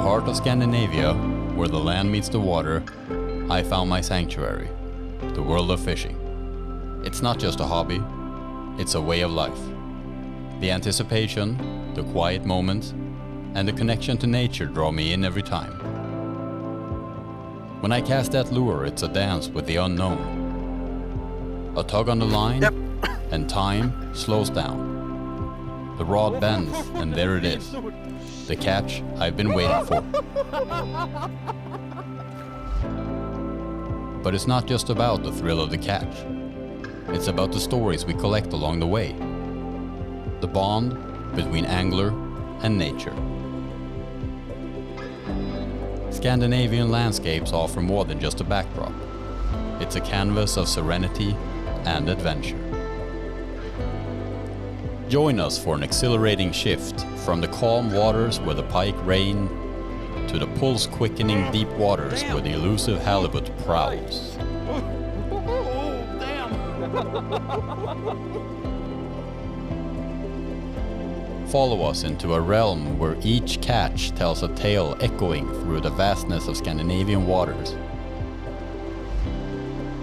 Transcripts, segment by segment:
heart of Scandinavia, where the land meets the water, I found my sanctuary, the world of fishing. It's not just a hobby, it's a way of life. The anticipation, the quiet moments, and the connection to nature draw me in every time. When I cast that lure, it's a dance with the unknown. A tug on the line, and time slows down. The rod bends, and there it is. The catch I've been waiting for. But it's not just about the thrill of the catch. It's about the stories we collect along the way. The bond between angler and nature. Scandinavian landscapes offer more than just a backdrop. It's a canvas of serenity and adventure. Join us for an exhilarating shift from the calm waters where the pike reign to the pulse-quickening deep waters where the elusive halibut prowls. Follow us into a realm where each catch tells a tale echoing through the vastness of Scandinavian waters.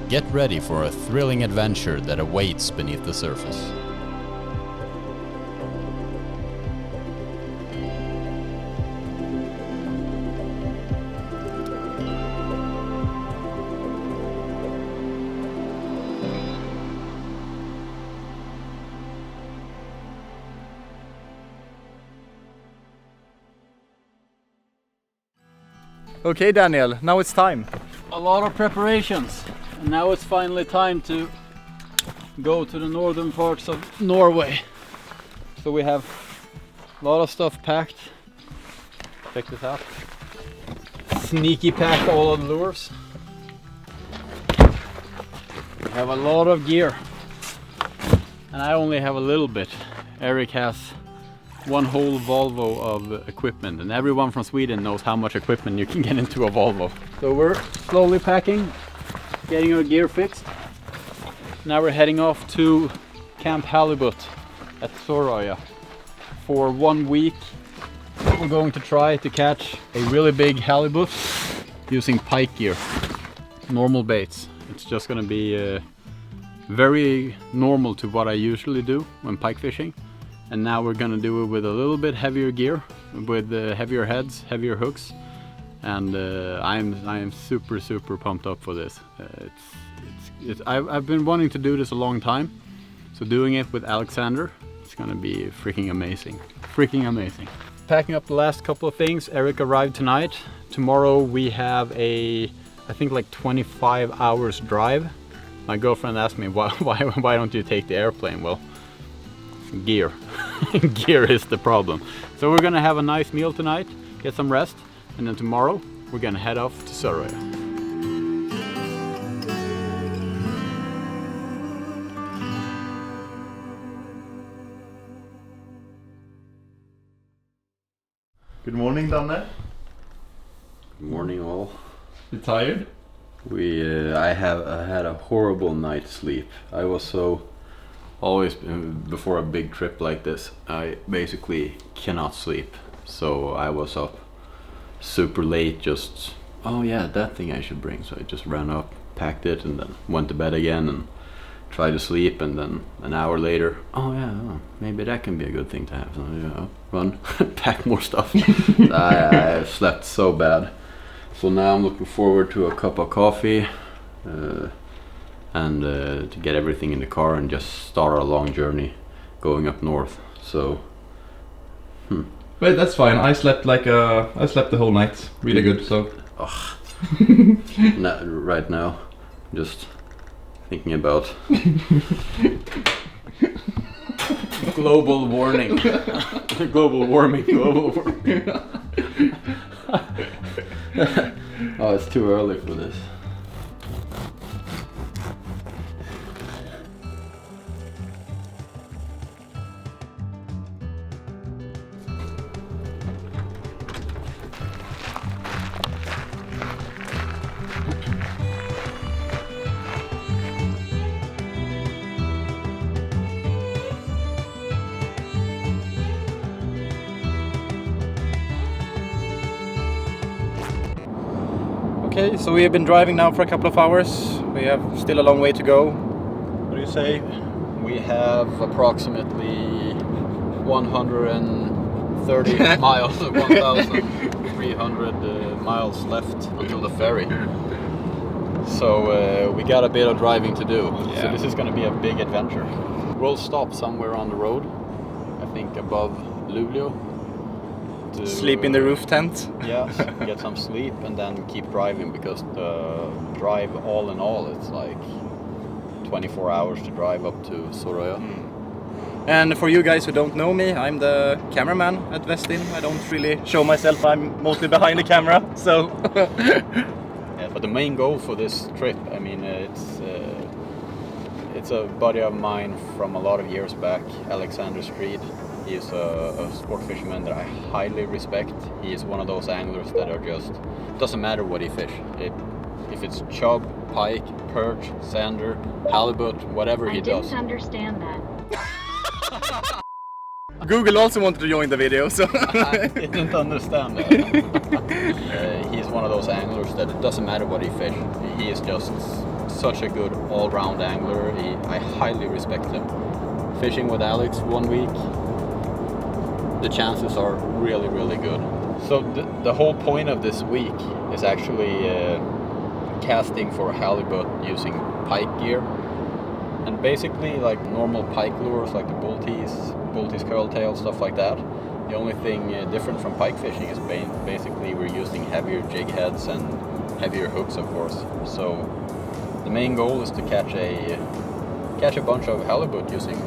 Get ready for a thrilling adventure that awaits beneath the surface. Okay, Daniel, now it's time. A lot of preparations, and now it's finally time to go to the northern parts of Norway. So we have a lot of stuff packed. Check this out. Sneaky packed all of the lures. We have a lot of gear, and I only have a little bit. Eric has one whole Volvo of equipment, and everyone from Sweden knows how much equipment you can get into a Volvo. So we're slowly packing, getting our gear fixed. Now we're heading off to Camp Halibut at Sørøya. For 1 week we're going to try to catch a really big halibut using pike gear, normal baits. It's just going to be very normal to what I usually do when pike fishing. And now we're gonna do it with a little bit heavier gear, with heavier heads, heavier hooks, and I am super pumped up for this. I've been wanting to do this a long time, so doing it with Alexander, it's gonna be freaking amazing, Packing up the last couple of things. Eric arrived tonight. Tomorrow we have I think like 25 hours drive. My girlfriend asked me why don't you take the airplane? Well, gear. Gear is the problem. So we're gonna have a nice meal tonight, get some rest, and then tomorrow we're gonna head off to Sørøya. Good morning, Danne. Good morning, all. You tired? I had a horrible night's sleep. I was so always before a big trip like this, I basically cannot sleep. So I was up super late, just, oh yeah, that thing I should bring. So I just ran up, packed it, and then went to bed again and tried to sleep. And then an hour later, oh yeah, maybe that can be a good thing to have. So run, pack more stuff. I slept so bad. So now I'm looking forward to a cup of coffee. And to get everything in the car and just start our long journey going up north. So Wait, that's fine. I slept the whole night. Really good, so. Right now, just thinking about global warming. Oh, it's too early for this. Okay, so we have been driving now for a couple of hours. We have still a long way to go. What do you say? We have approximately 130 miles, 1,300 miles left until the ferry. So we got a bit of driving to do. Yeah. So this is going to be a big adventure. We'll stop somewhere on the road, I think above Luleå. To Sleep in the roof tent. Yeah, get some sleep and then keep driving, because the drive all in all, it's like 24 hours to drive up to Sørøya. And for you guys who don't know me, I'm the cameraman at Westin. I don't really show myself, I'm mostly behind the camera, so... Yeah, but the main goal for this trip, I mean, it's a buddy of mine from a lot of years back, Alexander Strid. He is a sport fisherman that I highly respect. He is one of those anglers that are just, doesn't matter what he fish. If it's chub, pike, perch, sander, halibut, whatever he does. I didn't understand that. Google also wanted to join the video, so... I didn't understand that. He's one of those anglers that it doesn't matter what he fish. He is just such a good all-round angler. I highly respect him. Fishing with Alex 1 week, the chances are really, really good. So the whole point of this week is actually casting for halibut using pike gear. And basically like normal pike lures, like the bull tees curl tail, stuff like that. The only thing different from pike fishing is basically we're using heavier jig heads and heavier hooks, of course. So the main goal is to catch a bunch of halibut using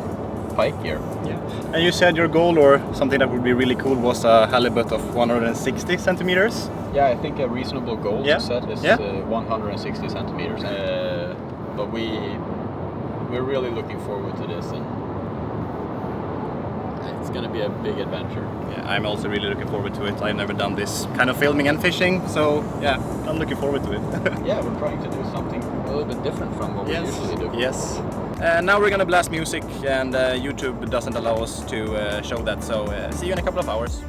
pike gear. Yeah. And you said your goal, or something that would be really cool, was a halibut of 160 centimeters? Yeah, I think a reasonable goal to set is 160 centimeters. But we're really looking forward to this, and it's going to be a big adventure. Yeah, I'm also really looking forward to it. I've never done this kind of filming and fishing, so yeah, I'm looking forward to it. Yeah, we're trying to do something a little bit different from what we usually do. Yes. Now we're gonna blast music, and YouTube doesn't allow us to show that, so see you in a couple of hours.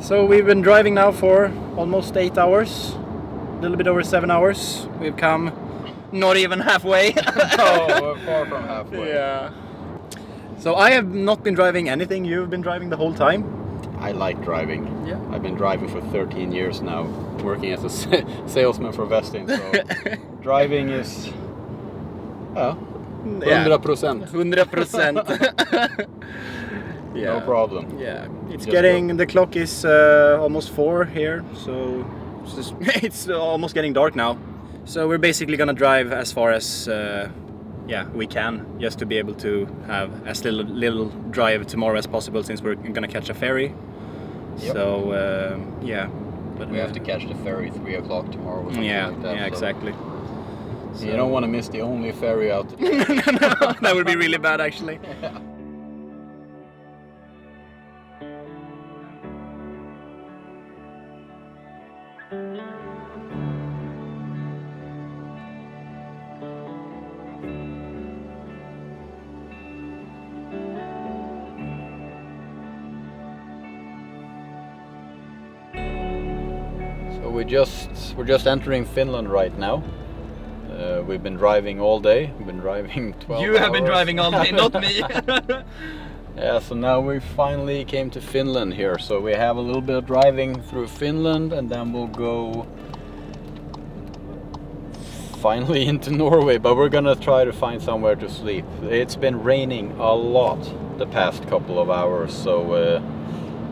So we've been driving now for almost 8 hours, a little bit over 7 hours. We've come not even halfway. No, we're far from halfway. Yeah. So I have not been driving anything. You've been driving the whole time. I like driving. Yeah. I've been driving for 13 years now, working as a salesman for Westin. So driving is 100%. 100%. Yeah. No problem. Yeah, it's Just getting, the clock is almost 4 here, so it's almost getting dark now. So we're basically gonna drive as far as we can, just to be able to have as little drive tomorrow as possible, since we're gonna catch a ferry. Yep. So yeah. But we have to catch the ferry 3 o'clock tomorrow. Or something like that, yeah, so exactly. So you don't want to miss the only ferry out there. No, that would be really bad, actually. Yeah. We're just entering Finland right now. We've been driving all day. We've been driving 12 hours. You have been driving all day, not me. Yeah, so now we finally came to Finland here. So we have a little bit of driving through Finland, and then we'll go finally into Norway, but we're gonna try to find somewhere to sleep. It's been raining a lot the past couple of hours, so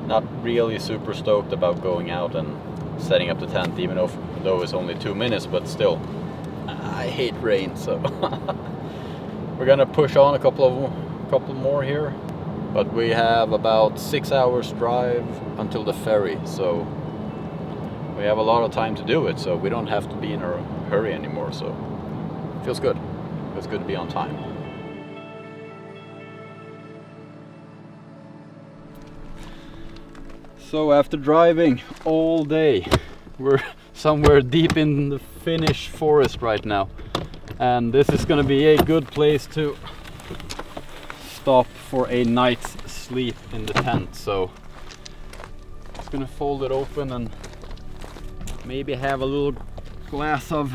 not really super stoked about going out and setting up the tent, even though it's only 2 minutes, but still, I hate rain, so we're gonna push on a couple more here, but we have about 6 hours drive until the ferry, so we have a lot of time to do it, so we don't have to be in a hurry anymore, so it feels good. It's good to be on time. So after driving all day, we're somewhere deep in the Finnish forest right now, and this is gonna be a good place to stop for a night's sleep in the tent. So I'm gonna fold it open and maybe have a little glass of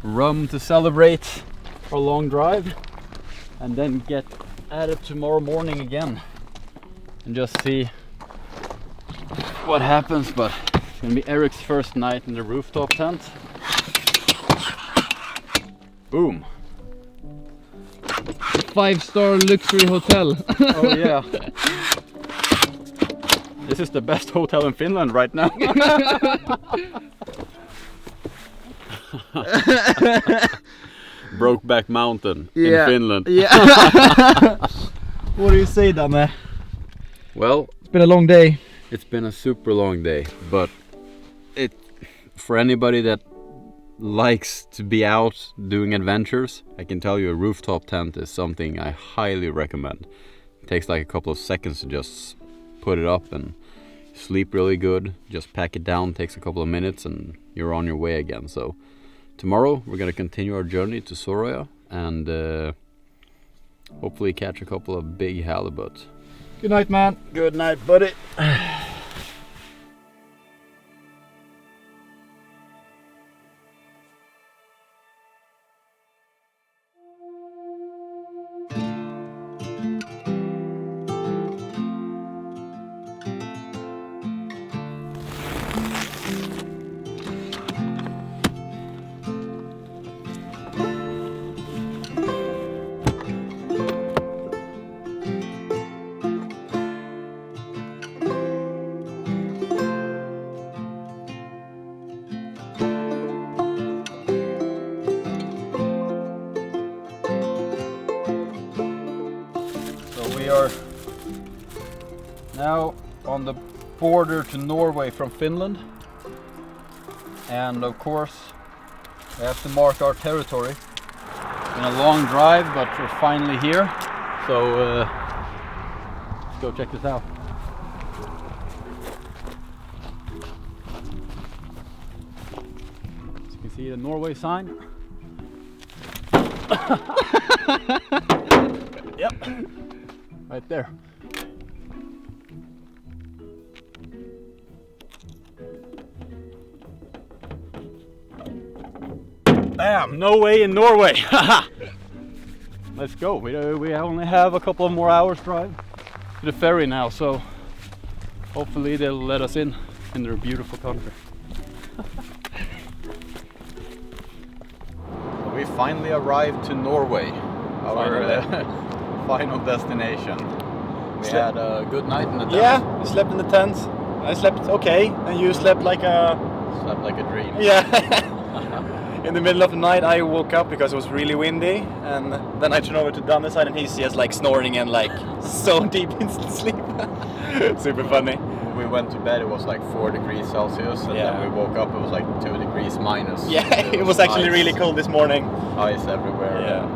rum to celebrate our long drive, and then get at it tomorrow morning again and just see what happens. But it's gonna be Eric's first night in the rooftop tent. Boom. 5-star luxury hotel. Oh yeah. This is the best hotel in Finland right now. Brokeback Mountain in Finland. Yeah. What do you say, Danne? Well, It's been a long day. it's been a super long day, but for anybody that likes to be out doing adventures, I can tell you a rooftop tent is something I highly recommend. It takes like a couple of seconds to just put it up and sleep really good. Just pack it down, takes a couple of minutes, and you're on your way again. So tomorrow we're gonna continue our journey to Sørøya and hopefully catch a couple of big halibut. Good night, man. Good night, buddy. We are now on the border to Norway from Finland, and of course we have to mark our territory. It's been a long drive, but we're finally here, so let's go check this out. As you can see the Norway sign. Yep. Right there. Bam! No way in Norway! Let's go. We only have a couple of more hours drive to the ferry now, so hopefully they'll let us in their beautiful country. We finally arrived to Norway. Our final destination. We had a good night in the tent. Yeah, we slept in the tent. I slept okay, and you slept like a dream. Yeah. In the middle of the night, I woke up because it was really windy, and then I turned over to Danne's side, and he's just like snoring and like so deep into sleep. Super funny. When we went to bed, it was like 4 degrees Celsius, and then we woke up, it was like 2 degrees minus. Yeah, it was actually really cold this morning. Ice everywhere. Yeah.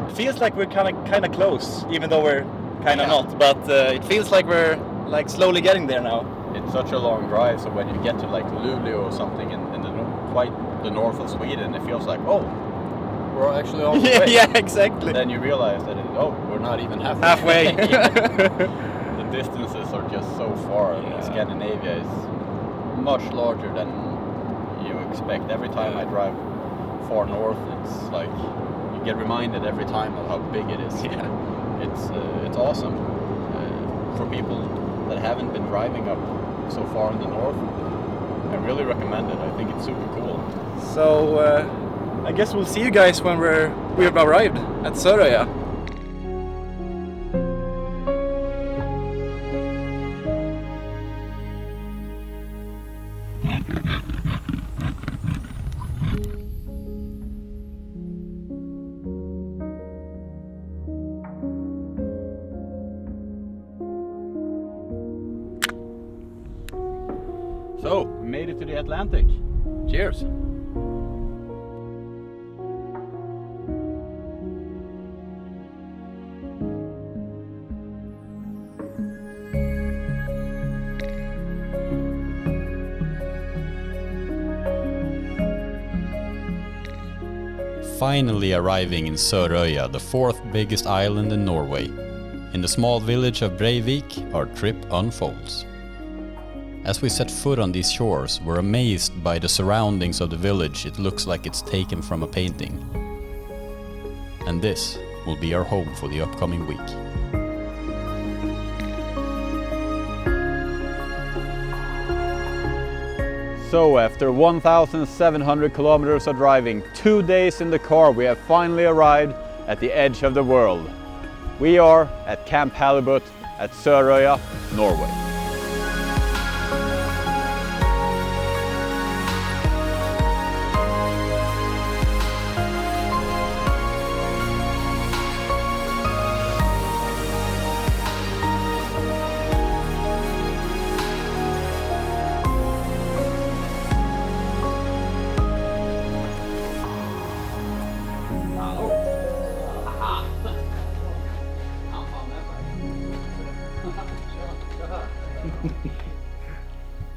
It feels like we're kind of close, even though we're kind of not. But it feels like we're like slowly getting there now. It's such a long drive, so when you get to like Luleå or something in the quite the north of Sweden, it feels like, oh, we're actually on the way. Yeah, exactly. Then you realize that we're not even halfway. The distances are just so far. Yeah. Scandinavia is much larger than you expect. Every time I drive far north, it's like you get reminded every time of how big it is. Yeah. It's awesome for people that haven't been driving up so far in the north. I really recommend it. I think it's super cool. So I guess we'll see you guys when we've arrived at Sørøya. So, we made it to the Atlantic. Cheers! Finally arriving in Sørøya, the 4th biggest island in Norway. In the small village of Breivik, our trip unfolds. As we set foot on these shores, we're amazed by the surroundings of the village. It looks like it's taken from a painting. And this will be our home for the upcoming week. So after 1,700 kilometers of driving, 2 days in the car, we have finally arrived at the edge of the world. We are at Camp Halibut at Sørøya, Norway.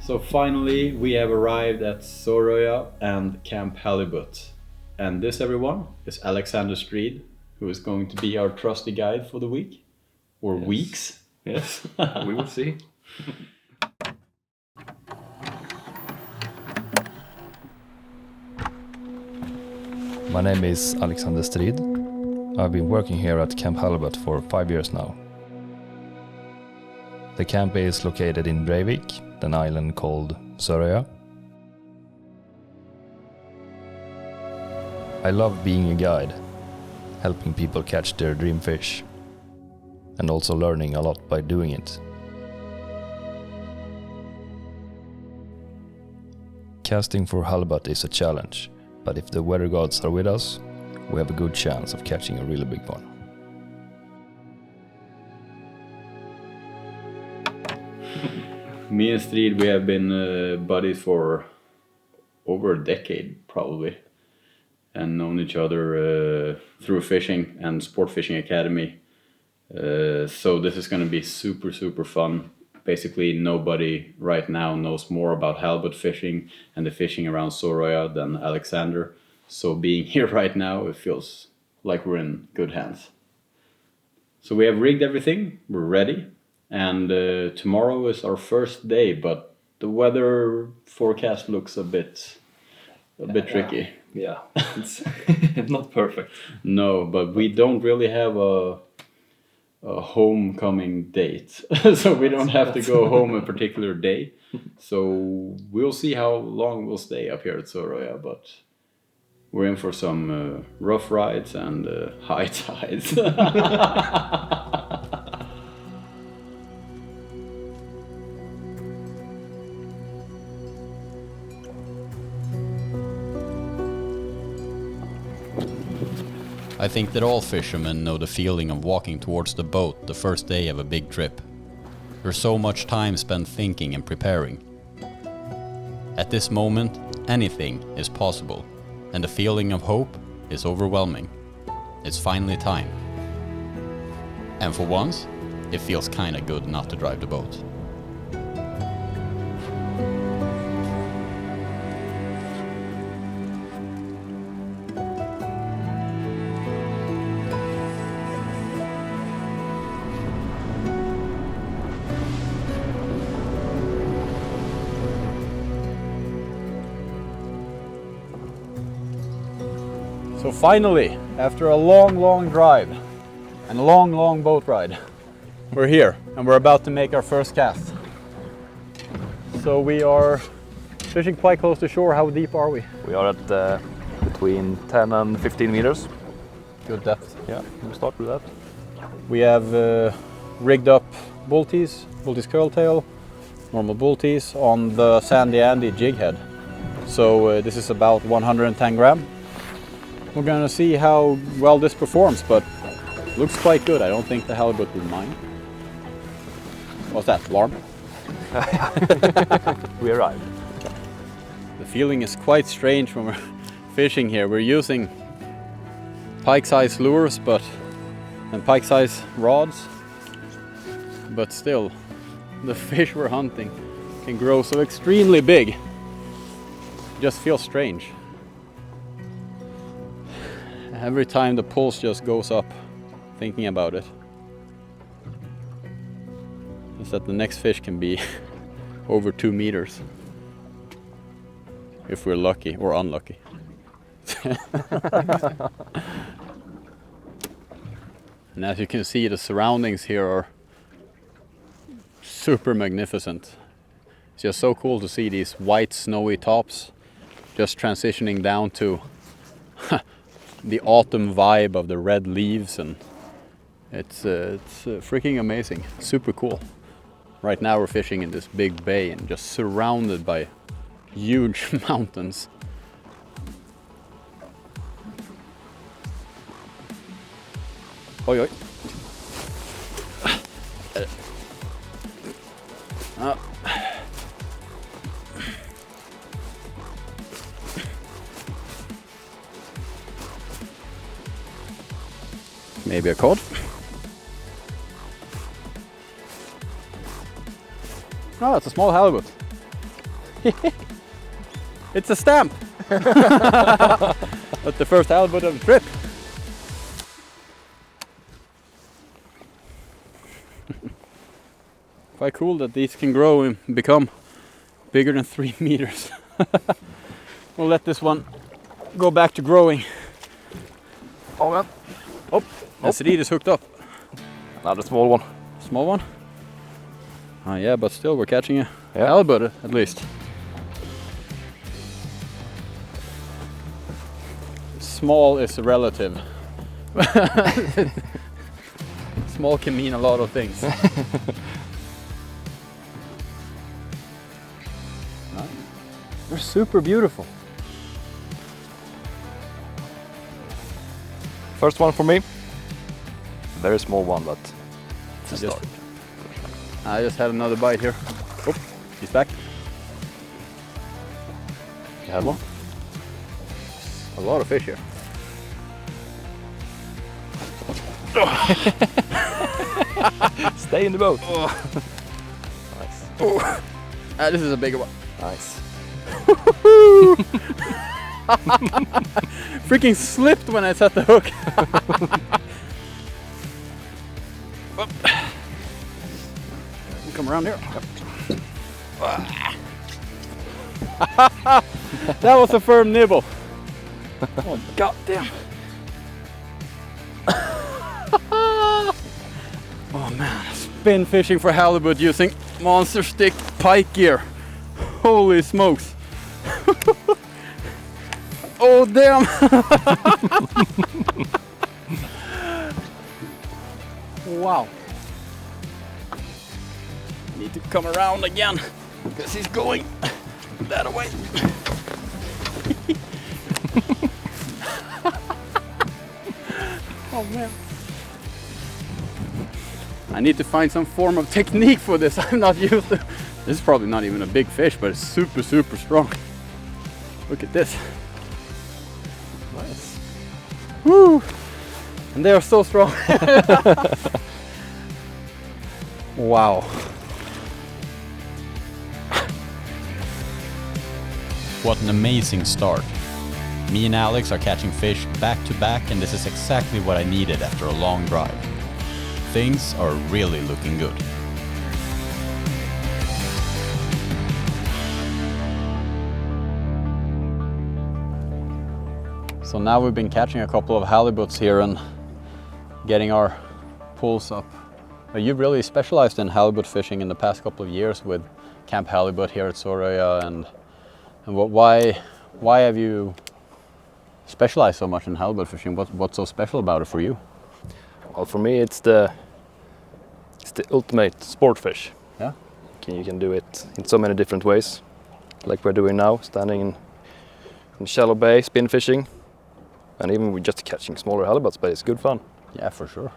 So finally we have arrived at Sørøya and Camp Halibut. And this, everyone, is Alexander Strid, who is going to be our trusty guide for the week. Or weeks. Yes, we will see. My name is Alexander Strid. I've been working here at Camp Halibut for 5 years now. The camp is located in Breivik, an island called Sørøya. I love being a guide, helping people catch their dream fish, and also learning a lot by doing it. Casting for halibut is a challenge, but if the weather gods are with us, we have a good chance of catching a really big one. Me and Strid, we have been buddies for over a decade, probably. And known each other through fishing and Sport Fishing Academy. So this is going to be super, super fun. Basically, nobody right now knows more about halibut fishing and the fishing around Sørøya than Alexander. So being here right now, it feels like we're in good hands. So we have rigged everything, we're ready. And tomorrow is our first day, but the weather forecast looks a bit tricky. Yeah, it's not perfect. No, but we don't really have a homecoming date, so we don't have to go home a particular day. So we'll see how long we'll stay up here at Sørøya, but we're in for some rough rides and high tides. I think that all fishermen know the feeling of walking towards the boat the first day of a big trip. There's so much time spent thinking and preparing. At this moment, anything is possible, and the feeling of hope is overwhelming. It's finally time. And for once, it feels kinda good not to drive the boat. So finally, after a long drive and a long boat ride, we're here and we're about to make our first cast. So we are fishing quite close to shore. How deep are we? We are at between 10 and 15 meters. Good depth. Yeah, we'll start with that. We have rigged up bull tees curl tail, normal bull tees on the Sandy Andy jig head. So this is about 110 gram. We're gonna see how well this performs, but looks quite good. I don't think the halibut will mind. What's that, alarm? We arrived. The feeling is quite strange when we're fishing here. We're using pike-size lures and pike-size rods, but still the fish we're hunting can grow so extremely big. It just feels strange. Every time the pulse just goes up thinking about it. Is that the next fish can be over 2 meters. If we're lucky or unlucky. And as you can see, the surroundings here are super magnificent. It's just so cool to see these white snowy tops just transitioning down to the autumn vibe of the red leaves, and it's freaking amazing. Super cool. Right now we're fishing in this big bay and just surrounded by huge mountains. Oi, oi. Maybe a cod. Oh, it's a small halibut. It's a stamp. That's the first halibut of the trip. Quite cool that these can grow and become bigger than 3 meters. We'll let this one go back to growing. Oh man. Oh, the Strid is hooked up. Another small one. Small one? Oh yeah, but still we're catching a halibut at least. Small is relative. Small can mean a lot of things. They're super beautiful. First one for me. Very small one, but it's a start. I just had another bite here. Oh, he's back. You have one? A lot of fish here. Stay in the boat. Nice. Oh. This is a bigger one. Nice. Freaking slipped when I set the hook. Come around here. That was a firm nibble. Oh, god damn. Oh man, spin fishing for halibut using monster stick pike gear. Holy smokes. Oh damn. Wow. Need to come around again because he's going that way. Oh man. I need to find some form of technique for this. I'm not used to. This is probably not even a big fish, but it's super, super strong. Look at this. Nice. Woo! And they are so strong. Wow. What an amazing start. Me and Alex are catching fish back to back, and this is exactly what I needed after a long drive. Things are really looking good. So now we've been catching a couple of halibuts here and getting our pulls up. You've really specialized in halibut fishing in the past couple of years with Camp Halibut here at Sørøya, and why have you specialized so much in halibut fishing? What's so special about it for you? Well, for me, it's the ultimate sport fish. Yeah. You can do it in so many different ways, like we're doing now, standing in shallow bay, spin fishing, and even we're just catching smaller halibuts, but it's good fun. Yeah, for sure.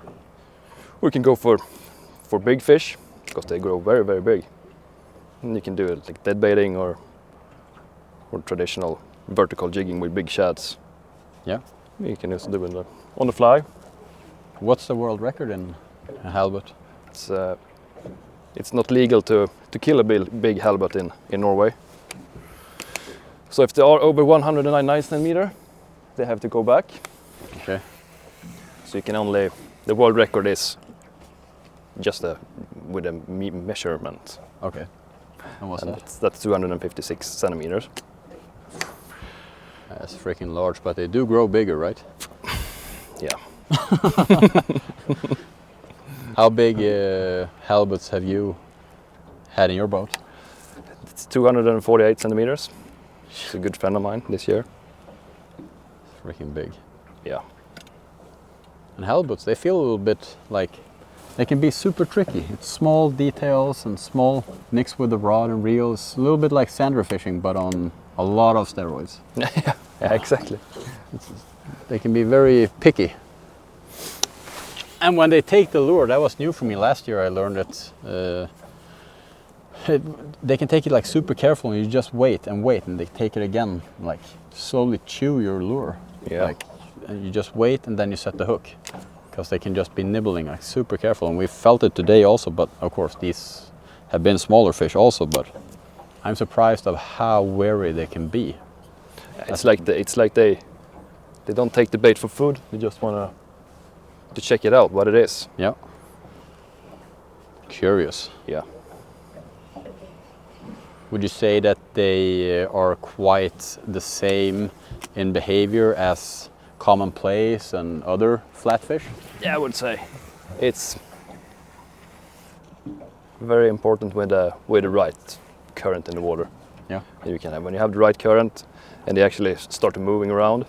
We can go for big fish because they grow very, very big. And you can do it like dead baiting or or traditional vertical jigging with big shads. Yeah. You can also do it on the fly. What's the world record in halibut? It's not legal to kill a big halibut in Norway. So if they are over 109 centimeter, they have to go back. Okay. So you can only, the world record is just with a measurement. Okay. And what's that? That's 256 centimeters. That's freaking large, but they do grow bigger, right? Yeah. How big halibuts have you had in your boat? It's 248 centimeters. She's a good friend of mine this year. Freaking big. Yeah. And halibuts, they feel a little bit like they can be super tricky. It's small details and small mixed with the rod and reel. It's a little bit like sandra fishing, but on a lot of steroids. Yeah, exactly. They can be very picky. And when they take the lure, that was new for me last year. I learned that they can take it like super careful, and you just wait, and they take it again, like slowly chew your lure. Yeah. Like, and you just wait, and then you set the hook, because they can just be nibbling, like super careful. And we felt it today also, but of course these have been smaller fish also. But I'm surprised of how wary they can be. It's like they don't take the bait for food. They just want to check it out, what it is. Yeah. Curious. Yeah. Would you say that they are quite the same in behavior as common plaice and other flatfish? Yeah, I would say it's very important with the right current in the water. Yeah. You can have, when you have the right current and they actually start moving around,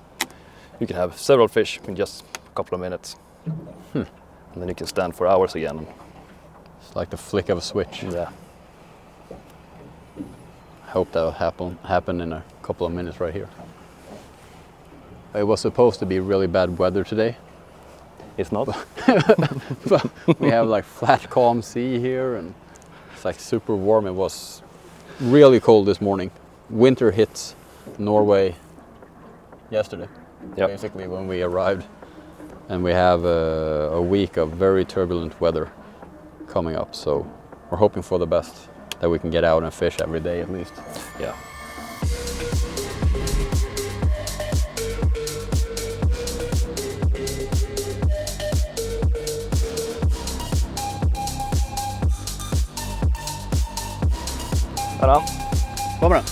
you can have several fish in just a couple of minutes. And then you can stand for hours again. It's like the flick of a switch. Yeah. I hope that will happen in a couple of minutes right here. It was supposed to be really bad weather today. It's not. But we have like flat calm sea here, and it's like super warm. It was really cold this morning. Winter hit Norway yesterday, Yep. basically when we arrived. And we have a week of very turbulent weather coming up, so we're hoping for the best, that we can get out and fish every day at least. Yeah. Hallå. Kommer den?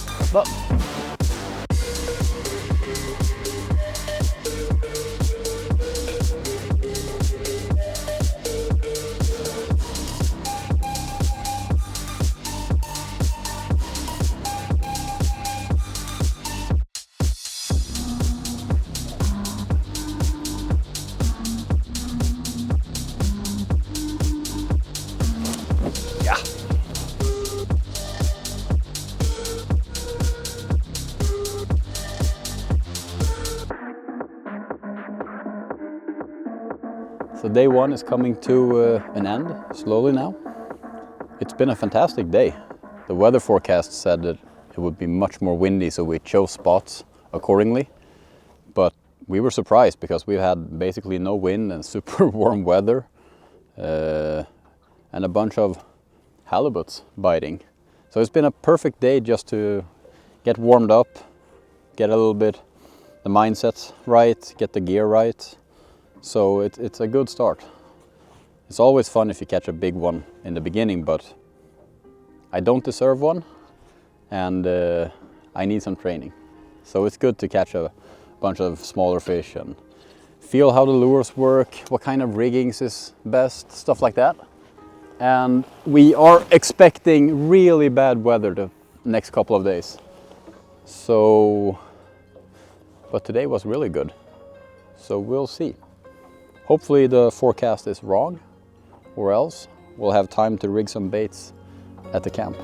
So day one is coming to an end, slowly now. It's been a fantastic day. The weather forecast said that it would be much more windy, so we chose spots accordingly. But we were surprised because we had basically no wind and super warm weather. And a bunch of halibuts biting. So it's been a perfect day just to get warmed up, get a little bit the mindset right, get the gear right. So it's a good start. It's always fun if you catch a big one in the beginning, but I don't deserve one, and I need some training. So it's good to catch a bunch of smaller fish and feel how the lures work, what kind of riggings is best, stuff like that. And we are expecting really bad weather the next couple of days. So, but today was really good. So we'll see. Hopefully the forecast is wrong, or else we'll have time to rig some baits at the camp.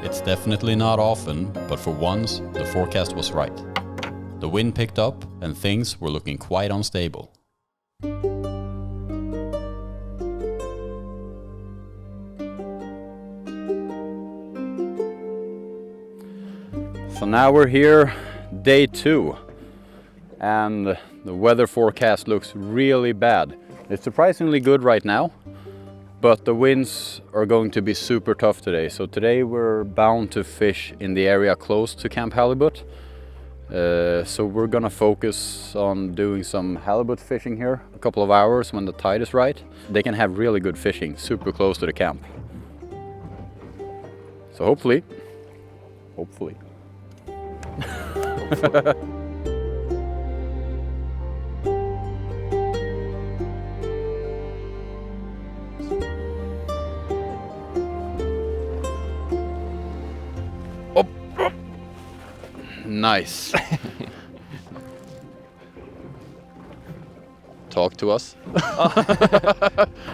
It's definitely not often, but for once, the forecast was right. The wind picked up and things were looking quite unstable. So now we're here, day 2, and the weather forecast looks really bad. It's surprisingly good right now, but the winds are going to be super tough today. So today we're bound to fish in the area close to Camp Halibut. So we're gonna focus on doing some halibut fishing here a couple of hours when the tide is right. They can have really good fishing super close to the camp. So hopefully. Nice. Talk to us.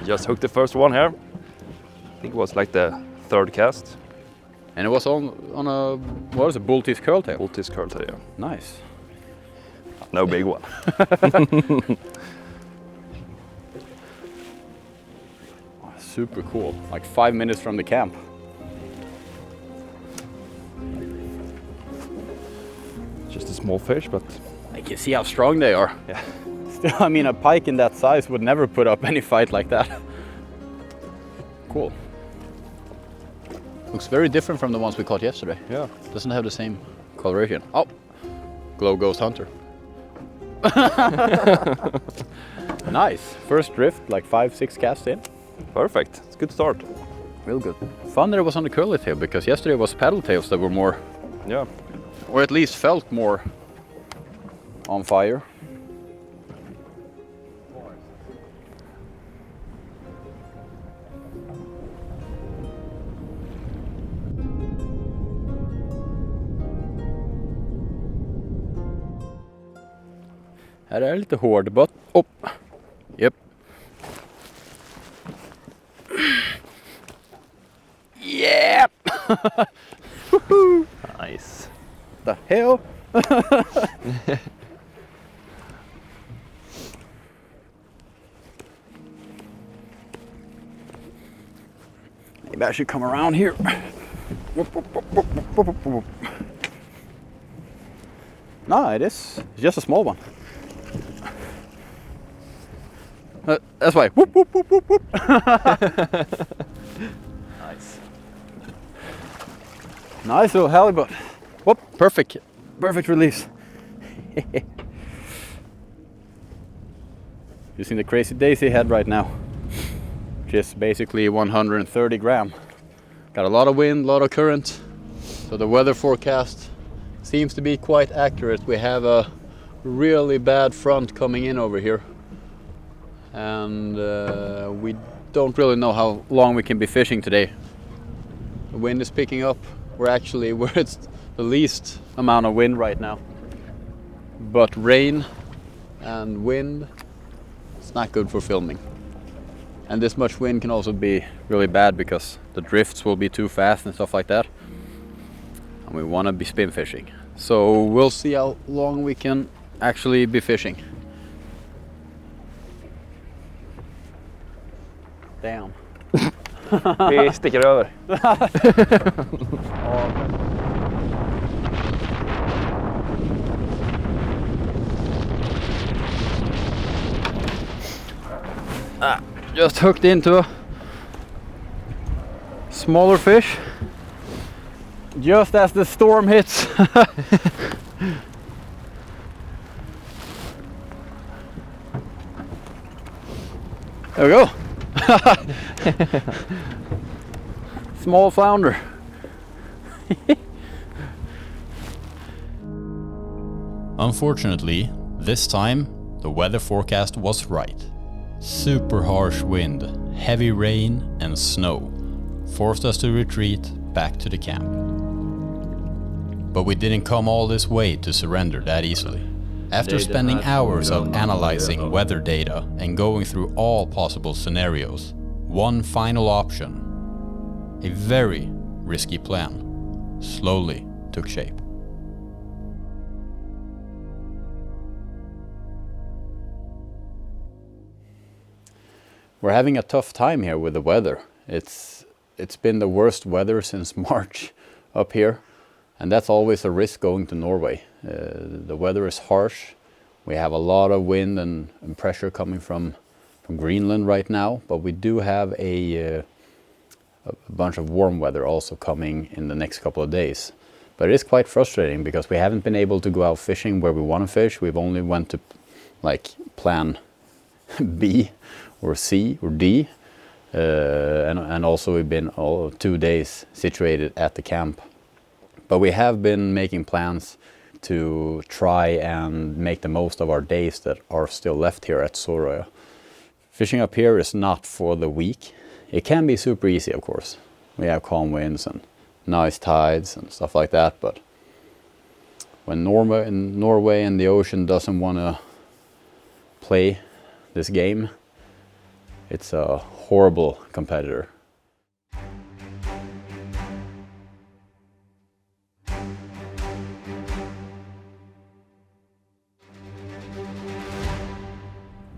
Just hooked the first one here. I think it was like the 3rd cast. And it was on a, what is it, bull-teeth curltail? Bull-teeth curltail, yeah. Nice. No big one. Super cool. Like 5 minutes from the camp. Just a small fish, but I can see how strong they are. yeah. Still, I mean, a pike in that size would never put up any fight like that. Cool. Looks very different from the ones we caught yesterday. Yeah. Doesn't have the same coloration. Oh, glow ghost hunter. Nice. First drift, like 5-6 casts in. Perfect. It's a good start. Real good. Fun that it was on the curly tail, because yesterday was paddle tails that were more, Yeah. or at least felt more on fire. Här är lite hård, but oh, yep. Yeah! Nice. The hell? Maybe I should come around here. No, it is. It's just a small one. That's why. Whoop, whoop, whoop, whoop, whoop. Nice. Nice little halibut. Whoop, perfect. Perfect release. Using the crazy daisy head right now. Just basically 130 gram. Got a lot of wind, a lot of current. So the weather forecast seems to be quite accurate. We have a really bad front coming in over here. And we don't really know how long we can be fishing today. The wind is picking up. We're actually where it's the least amount of wind right now. But rain and wind, it's not good for filming. And this much wind can also be really bad because the drifts will be too fast and stuff like that. And we want to be spin fishing. So we'll see how long we can actually be fishing. Damn. Vi sticker över. Just hooked into a smaller fish. Just as the storm hits. There we go. Small flounder. Unfortunately, this time the weather forecast was right. Super harsh wind, heavy rain and snow forced us to retreat back to the camp. But we didn't come all this way to surrender that easily. After spending hours of analyzing weather data and going through all possible scenarios, one final option, a very risky plan, slowly took shape. We're having a tough time here with the weather. It's been the worst weather since March up here. And that's always a risk going to Norway. The weather is harsh. We have a lot of wind and pressure coming from Greenland right now, but we do have a bunch of warm weather also coming in the next couple of days. But it is quite frustrating because we haven't been able to go out fishing where we want to fish. We've only went to like plan B or C or D. And also we've been 2 days situated at the camp. But we have been making plans to try and make the most of our days that are still left here at Sørøya. Fishing up here is not for the weak. It can be super easy, of course. We have calm winds and nice tides and stuff like that, but when Norway and the ocean doesn't want to play this game, it's a horrible competitor.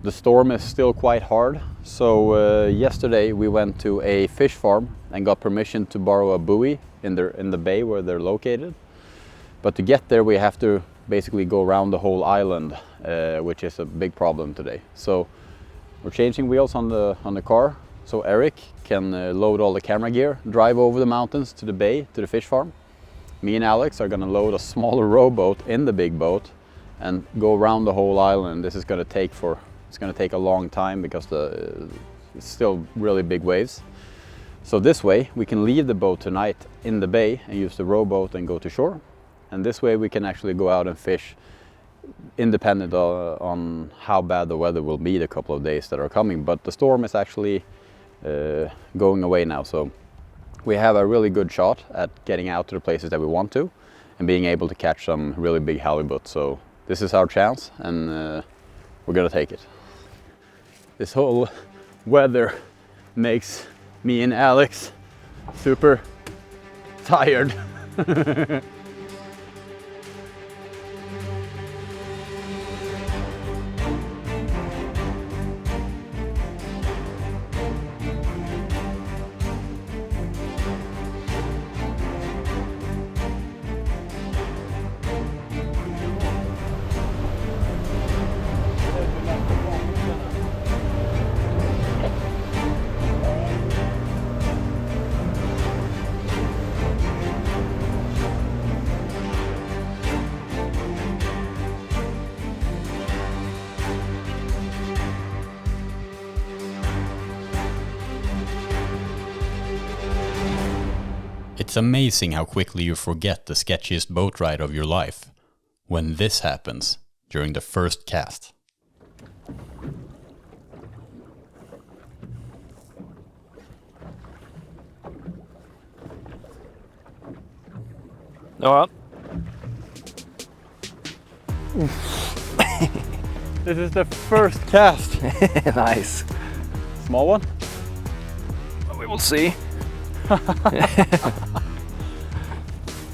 The storm is still quite hard, so yesterday we went to a fish farm and got permission to borrow a buoy in the bay where they're located. But to get there we have to basically go around the whole island, which is a big problem today. So we're changing wheels on the car, so Eric can load all the camera gear, drive over the mountains to the bay, to the fish farm. Me and Alex are gonna load a smaller rowboat in the big boat and go around the whole island. This is gonna take a long time because it's still really big waves. So this way we can leave the boat tonight in the bay and use the rowboat and go to shore. And this way we can actually go out and fish independent on how bad the weather will be the couple of days that are coming. But the storm is actually going away now. So we have a really good shot at getting out to the places that we want to and being able to catch some really big halibut. So this is our chance and we're gonna take it. This whole weather makes me and Alex super tired. It's amazing how quickly you forget the sketchiest boat ride of your life when this happens during the first cast. Alright. This is the first cast. Nice. Small one? We will see.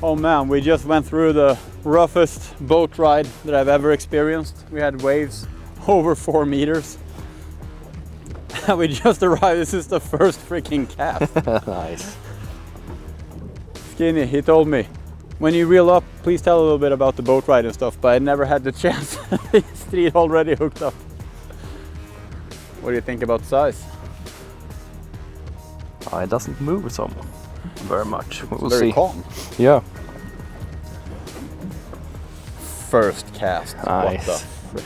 Oh man, we just went through the roughest boat ride that I've ever experienced. We had waves over 4 meters. We just arrived. This is the first freaking cast. Nice. Skinny, he told me, when you reel up, please tell a little bit about the boat ride and stuff, but I never had the chance. Strid already hooked up. What do you think about size? It doesn't move so very much. We'll Very see. calm. Yeah. First cast. Nice. What the frick?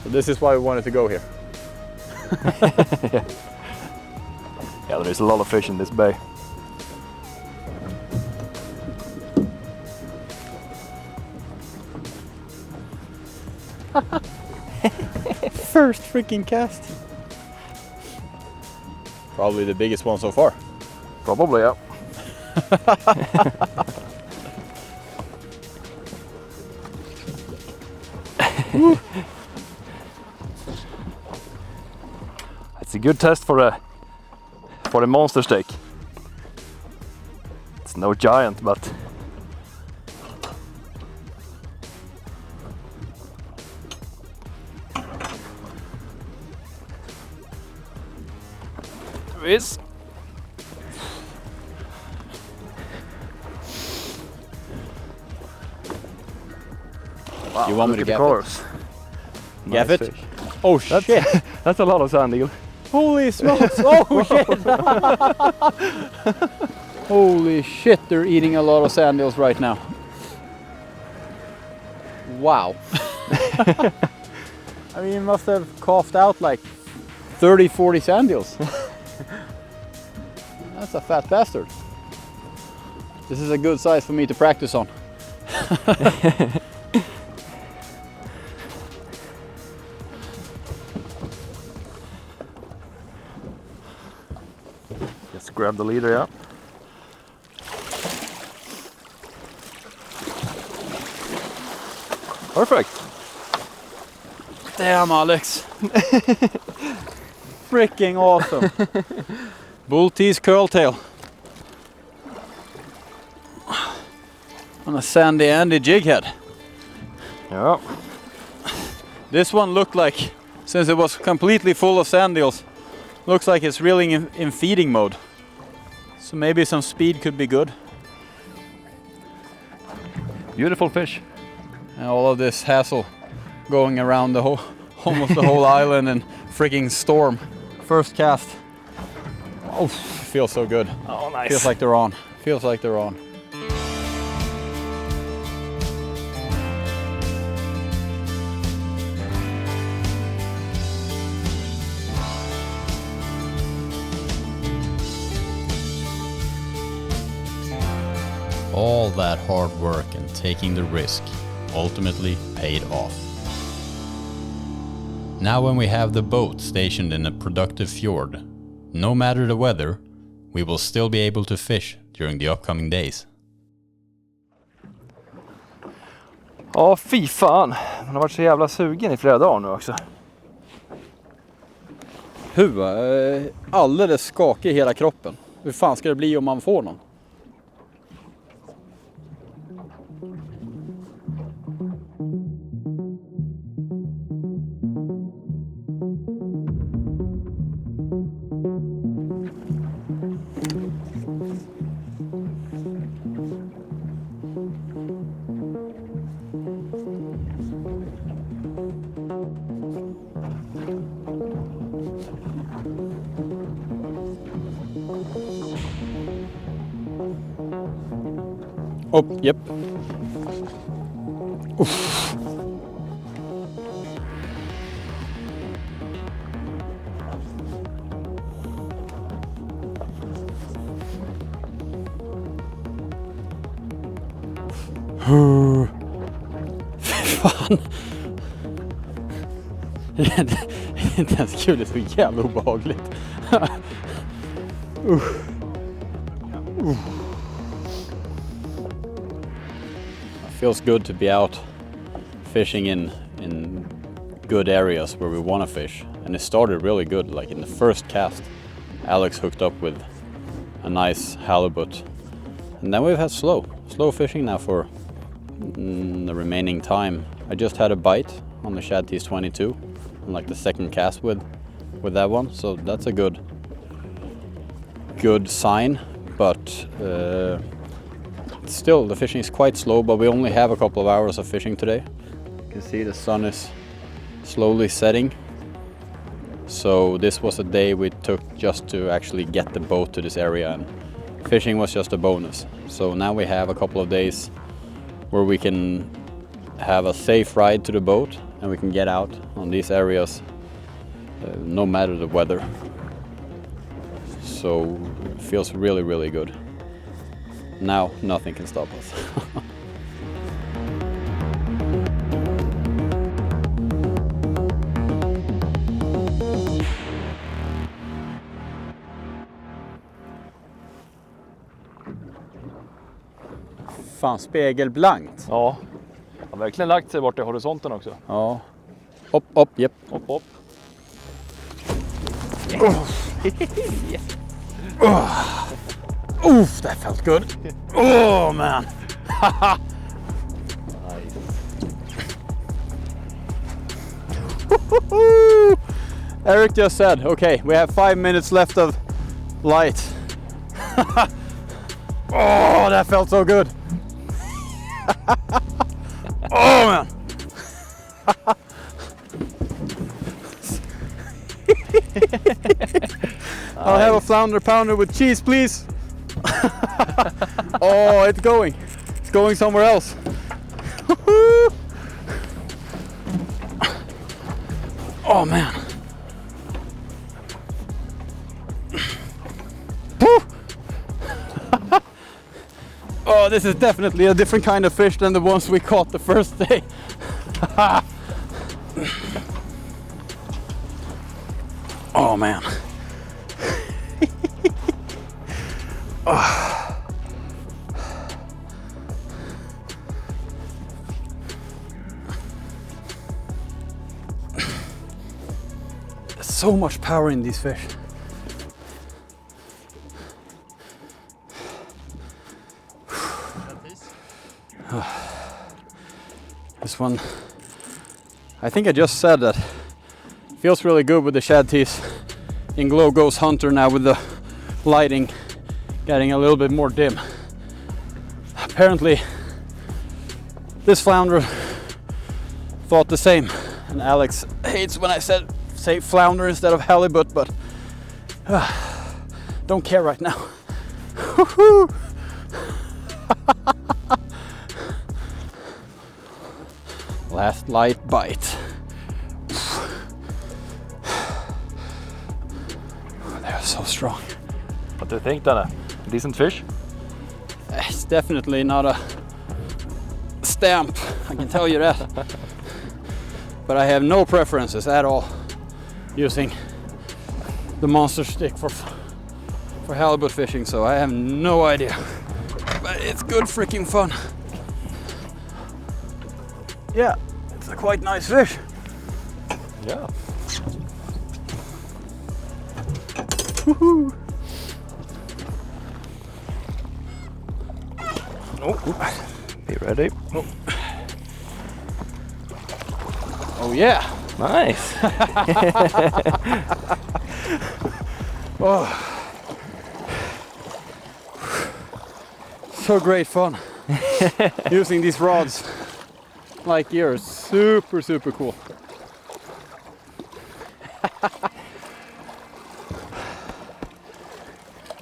So this is why we wanted to go here. Yeah, there's a lot of fish in this bay. First freaking cast. Probably the biggest one so far. Probably, yeah. It's a good test for the monster steak. It's no giant, but there is. Wow, You want me look to at gap the it? course. Gap Nice it? fish. Oh That's, shit! that's a lot of sand eagle. Holy smokes! Oh shit! Holy shit! They're eating a lot of sand eels right now. Wow! I mean, you must have coughed out like 30-40 sand eels. That's a fat bastard. This is a good size for me to practice on. Just grab the leader, yeah. Perfect. Damn, Alex. Freaking awesome. Bull tease curl tail. On a sandy Andy jig head. Yeah. This one looked like, since it was completely full of sand eels, looks like it's reeling in feeding mode. So maybe some speed could be good. Beautiful fish. And all of this hassle going around the whole, almost the whole island and freaking storm. First cast. Oh, feels so good. Oh, nice. Feels like they're on. Feels like they're on. All that hard work and taking the risk ultimately paid off. Now when we have the boat stationed in a productive fjord, no matter the weather, we will still be able to fish during the upcoming days. Ja, fy fan. Man har varit så jävla sugen i flera dagar nu också. Alldeles skakig i hela kroppen. Hur fan ska det bli om man får någon? Oh, yep. Oof. Fan. Det är inte ens kul, det är så jävla obehagligt. Feels good to be out fishing in good areas where we want to fish, and it started really good. Like in the first cast, Alex hooked up with a nice halibut, and then we've had slow fishing now for the remaining time. I just had a bite on the Shad Tease 22, on like the second cast with that one, so that's a good sign. But still, the fishing is quite slow, but we only have a couple of hours of fishing today. You can see the sun is slowly setting. So this was a day we took just to actually get the boat to this area, and fishing was just a bonus. So now we have a couple of days where we can have a safe ride to the boat and we can get out on these areas no matter the weather. So it feels really, really good. Now nothing can stop us. Fan, spegelblankt. Ja, har verkligen lagt sig bort i horisonten också. Ja. Upp, japp. Upp. Oof, that felt good. Oh man. Eric just said, okay, we have 5 minutes left of light. Oh, that felt so good. Oh man. I'll have a flounder pounder with cheese, please. Oh, it's going. It's going somewhere else. Oh man. Oh, this is definitely a different kind of fish than the ones we caught the first day. Oh man. Oh. There's so much power in these fish. This one, I think I just said that feels really good with the shad teeth in Glow Ghost Hunter now with the lighting getting a little bit more dim. Apparently this flounder thought the same, and Alex hates when I say flounder instead of halibut, but don't care right now. Last light bite. They're so strong. What do you think, Dana? Decent fish? It's definitely not a stamp, I can tell you that. But I have no preferences at all using the monster stick for halibut fishing, so I have no idea. But it's good freaking fun. Yeah, it's a quite nice fish. Yeah. Woohoo! Oh, be ready. Oh yeah! Nice. Oh. So great fun. Using these rods like yours. Super, super cool.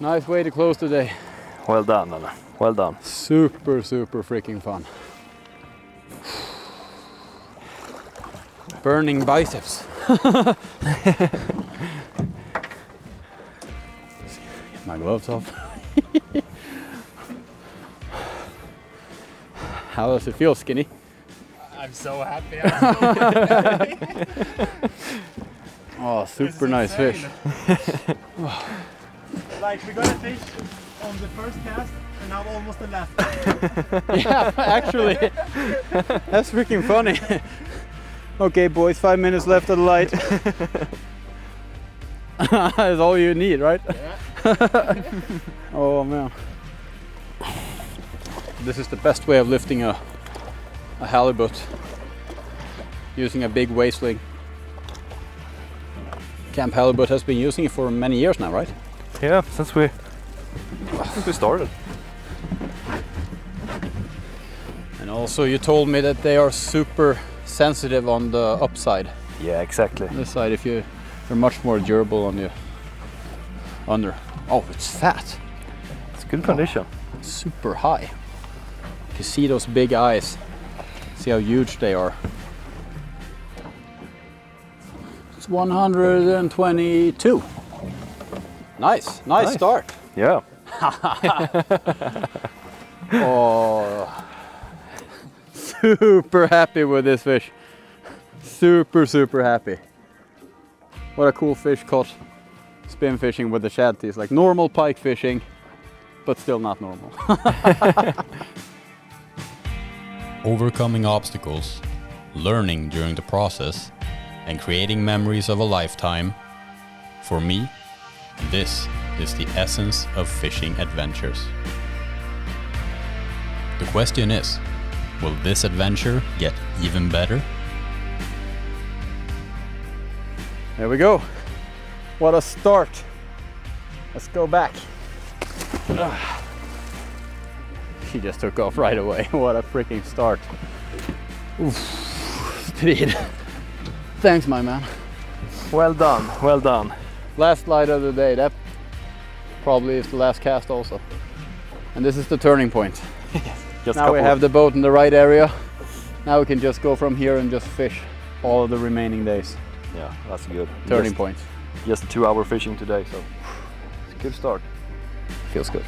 Nice way to close the day. Well done, Anna. Well done. Super, super freaking fun. Burning biceps. Get my gloves off. How does it feel, Skinny? I'm so happy. I'm so happy. Oh, super nice fish. Like, we got a fish on the first cast and now almost the last. Yeah, actually. That's freaking funny. Okay, boys, 5 minutes left of the light. That's all you need, right? Yeah. Oh man. This is the best way of lifting a halibut, using a big waist sling. Camp Halibut has been using it for many years now, right? Yeah, since we started. And also you told me that they are super sensitive on the upside. Yeah, exactly. On this side, they're much more durable on the under. Oh, it's fat. It's good condition. Super high. You can see those big eyes. See how huge they are. It's 122. Nice start. Yeah. Oh, super happy with this fish. Super, super happy. What a cool fish caught spin fishing with the shad teeth. Like normal pike fishing, but still not normal. Overcoming obstacles, learning during the process, and creating memories of a lifetime. For me, this is the essence of fishing adventures. The question is, will this adventure get even better? There we go. What a start. Let's go back. She just took off right away. What a freaking start. Oof. Strid. Thanks, my man. Well done, well done. Last light of the day. That probably is the last cast also. And this is the turning point. Just Now we have the boat in the right area. Now we can just go from here and just fish all of the remaining days. Yeah, that's good. Turning point. Just 2 hour fishing today, so it's a good start. Feels good.